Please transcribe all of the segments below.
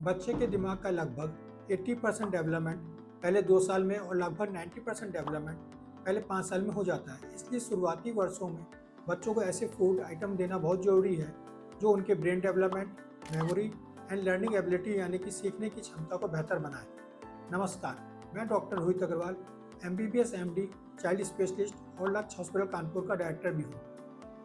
बच्चे के दिमाग का लगभग 80% डेवलपमेंट पहले 2 साल में और लगभग 90% डेवलपमेंट पहले 5 साल में हो जाता है। इसलिए शुरुआती वर्षों में बच्चों को ऐसे फूड आइटम देना बहुत ज़रूरी है जो उनके brain development, memory and learning ability यानी कि सीखने की क्षमता को बेहतर बनाए। नमस्कार, मैं doctor Rohit Agarwal, MBBS MD, child specialist और लक्ष्य हॉस्पिटल कानपुर का डायरेक्टर भी हूँ।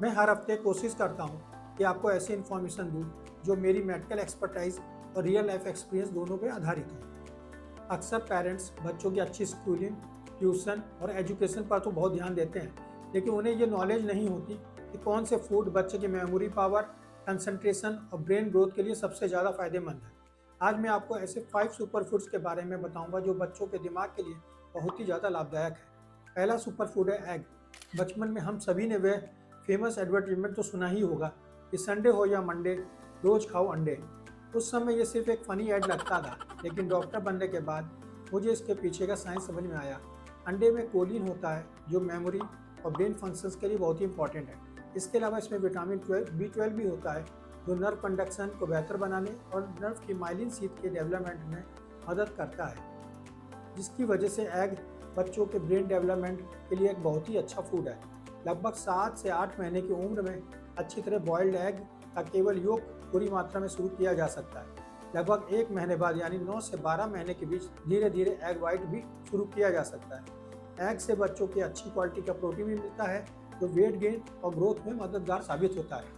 मैं हर हफ्ते कोशिश करता हूँ कि आपको ऐसी इन्फॉर्मेशन दूँ जो मेरी मेडिकल एक्सपर्टाइज और रियल लाइफ एक्सपीरियंस दोनों पे आधारित हो। अक्सर पेरेंट्स बच्चों की अच्छी स्कूलिंग, ट्यूशन और एजुकेशन पर तो बहुत ध्यान देते हैं, लेकिन उन्हें ये नॉलेज नहीं होती कि कौन से फूड बच्चे की मेमोरी पावर, कंसंट्रेशन और ब्रेन ग्रोथ के लिए सबसे ज़्यादा फायदेमंद है। आज मैं आपको ऐसे 5 सुपर फूड्स के बारे में बताऊंगा जो बच्चों के दिमाग के लिए बहुत ही ज़्यादा लाभदायक है। पहला सुपर फूड है एग। बचपन में हम सभी ने वह फेमस एडवर्टीजमेंट तो सुना ही होगा कि संडे हो या मंडे, रोज खाओ अंडे। उस समय ये सिर्फ एक फनी ऐड लगता था, लेकिन डॉक्टर बनने के बाद मुझे इसके पीछे का साइंस समझ में आया। अंडे में कोलिन होता है जो मेमोरी और ब्रेन फंक्शंस के लिए बहुत ही इंपॉर्टेंट है। इसके अलावा इसमें विटामिन B12 भी होता है जो नर्व कंडक्शन को बेहतर बनाने और नर्व की माइलिन शीथ के डेवलपमेंट में मदद करता है, जिसकी वजह से एग बच्चों के ब्रेन डेवलपमेंट के लिए एक बहुत ही अच्छा फूड है। लगभग 7 से 8 महीने की उम्र में अच्छी तरह बॉइल्ड एग का केवल योग पूरी मात्रा में शुरू किया जा सकता है। लगभग 1 महीने बाद यानी 9 से 12 महीने के बीच धीरे धीरे एग वाइट भी शुरू किया जा सकता है। एग से बच्चों की अच्छी क्वालिटी का प्रोटीन भी मिलता है जो वेट गेन और ग्रोथ में मददगार साबित होता है।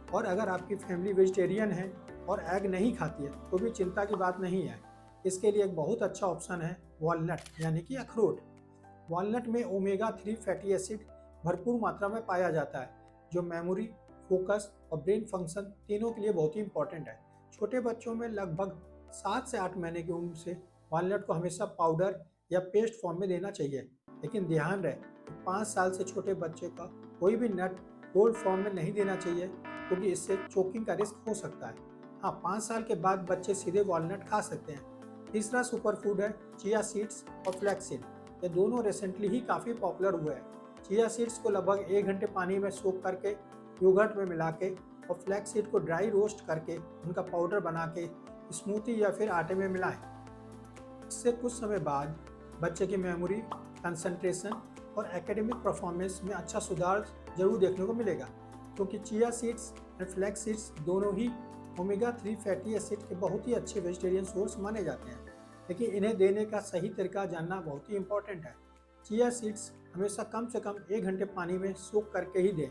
और अगर आपकी फैमिली वेजिटेरियन है और एग नहीं खाती है तो भी चिंता की बात नहीं है। इसके लिए एक बहुत अच्छा ऑप्शन है वॉलनट यानी कि अखरोट। वॉलनट में ओमेगा 3 फैटी एसिड भरपूर मात्रा में पाया जाता है जो मेमोरी, फोकस और ब्रेन फंक्शन तीनों के लिए बहुत ही इंपॉर्टेंट है। छोटे बच्चों में लगभग 7 से 8 महीने की उम्र से वॉलनट को हमेशा पाउडर या पेस्ट फॉर्म में देना चाहिए, लेकिन ध्यान रहे कि 5 साल से छोटे बच्चे का कोई भी नट गोल्ड फॉर्म में नहीं देना चाहिए क्योंकि इससे चोकिंग का रिस्क हो सकता है। हाँ, 5 साल के बाद बच्चे सीधे वॉलनट खा सकते हैं। तीसरा सुपर फूड है चिया सीड्स और फ्लैक्सीड। ये दोनों रिसेंटली ही काफ़ी पॉपुलर हुए हैं। चिया सीड्स को लगभग 1 घंटे पानी में सोख करके योगर्ट में मिला के और फ्लैक्स सीड को ड्राई रोस्ट करके उनका पाउडर बना के स्मूथी या फिर आटे में मिलाएं। इससे कुछ समय बाद बच्चे की मेमोरी, कंसंट्रेशन और एकेडमिक परफॉर्मेंस में अच्छा सुधार जरूर देखने को मिलेगा, क्योंकि chia seeds and flax seeds दोनों ही ओमेगा 3 फैटी एसिड के बहुत ही अच्छे वेजिटेरियन सोर्स माने जाते हैं, लेकिन इन्हें देने का सही तरीका जानना बहुत ही इंपॉर्टेंट है। चिया सीड्स हमेशा कम से कम 1 घंटे पानी में सोख करके ही दें।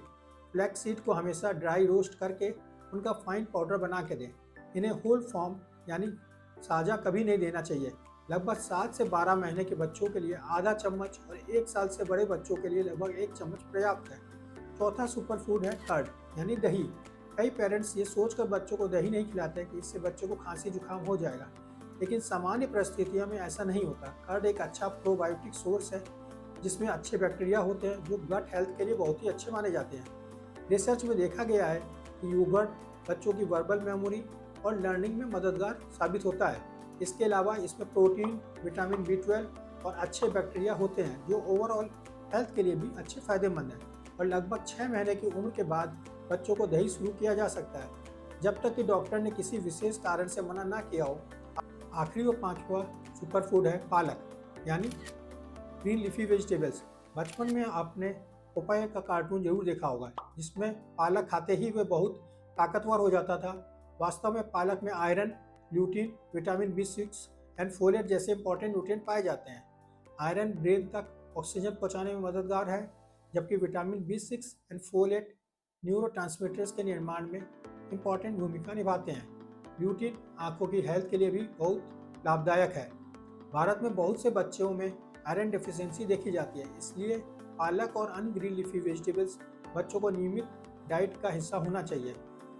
फ्लैक्स सीड को हमेशा ड्राई रोस्ट करके उनका फाइन पाउडर बना के दें। इन्हें होल फॉर्म यानी साझा कभी नहीं देना चाहिए। लगभग 7 से 12 महीने के बच्चों के लिए आधा चम्मच और 1 साल से बड़े बच्चों के लिए लगभग 1 चम्मच पर्याप्त है। चौथा सुपर फूड है कर्ड यानी दही। कई पेरेंट्स ये सोचकर बच्चों को दही नहीं खिलाते कि इससे बच्चों को खांसी जुकाम हो जाएगा, लेकिन सामान्य परिस्थितियों में ऐसा नहीं होता। कर्ड एक अच्छा प्रोबायोटिक सोर्स है जिसमें अच्छे बैक्टीरिया होते हैं जो गट हेल्थ के लिए बहुत ही अच्छे माने जाते हैं। रिसर्च में देखा गया है कि योगर्ट बच्चों की वर्बल मेमोरी और लर्निंग में मददगार साबित होता है। इसके अलावा इसमें प्रोटीन, विटामिन B12 और अच्छे बैक्टीरिया होते हैं जो ओवरऑल हेल्थ के लिए भी अच्छे फायदेमंद हैं। और लगभग 6 महीने की उम्र के बाद बच्चों को दही शुरू किया जा सकता है, जब तक कि डॉक्टर ने किसी विशेष कारण से मना ना किया हो। आखिरी और 5वां सुपर फूड है पालक यानी ग्रीन लीफी वेजिटेबल्स। बचपन में आपने पोपाय का कार्टून जरूर देखा होगा जिसमें पालक खाते ही वह बहुत ताकतवर हो जाता था। वास्तव में पालक में iron, lutein, vitamin B6 and folate जैसे इंपॉर्टेंट न्यूट्रिएंट पाए जाते हैं। आयरन ब्रेन तक ऑक्सीजन पहुंचाने में मददगार है, जबकि vitamin B6 and folate neurotransmitters के निर्माण में इंपॉर्टेंट भूमिका निभाते हैं। ल्यूटीन आंखों की हेल्थ के लिए भी बहुत लाभदायक है। भारत में बहुत से बच्चों में आयरन डेफिशिएंसी देखी जाती है, इसलिए पालक और अन्य ग्रीन लीफी वेजिटेबल्स बच्चों को नियमित डाइट का हिस्सा होना चाहिए।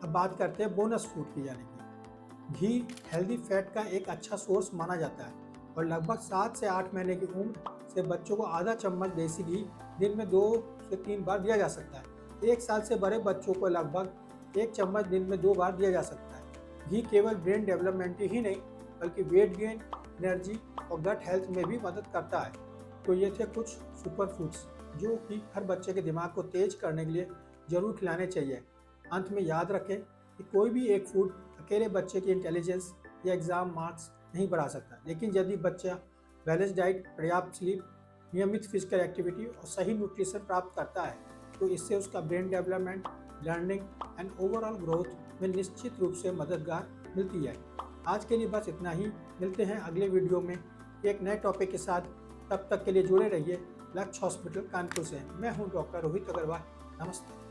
अब बात करते हैं बोनस फूड की यानी कि घी हेल्दी फैट का एक अच्छा सोर्स माना जाता है और लगभग 7 से 8 महीने की उम्र से बच्चों को आधा चम्मच देसी घी दिन में 2 से 3 बार दिया जा सकता है। 1 साल से बड़े बच्चों को लगभग 1 चम्मच दिन में 2 बार दिया जा सकता है। घी केवल ब्रेन डेवलपमेंट ही नहीं बल्कि वेट गेन, एनर्जी और गट हेल्थ में भी मदद करता है। तो ये थे कुछ सुपर फूड्स जो कि हर बच्चे के दिमाग को तेज करने के लिए जरूर खिलाने चाहिए। अंत में याद रखें कि कोई भी एक फूड अकेले बच्चे की इंटेलिजेंस या एग्ज़ाम मार्क्स नहीं बढ़ा सकता, लेकिन यदि बच्चा बैलेंस डाइट, पर्याप्त स्लीप, नियमित फिजिकल एक्टिविटी और सही न्यूट्रिशन प्राप्त करता है तो इससे उसका brain development, learning and overall growth में निश्चित रूप से मददगार मिलती है। आज के लिए बस इतना ही। मिलते हैं अगले वीडियो में एक नए टॉपिक के साथ। तब तक के लिए जुड़े रहिए लक्ष्य हॉस्पिटल कानपुर से। मैं हूं डॉक्टर रोहित अग्रवाल। नमस्ते।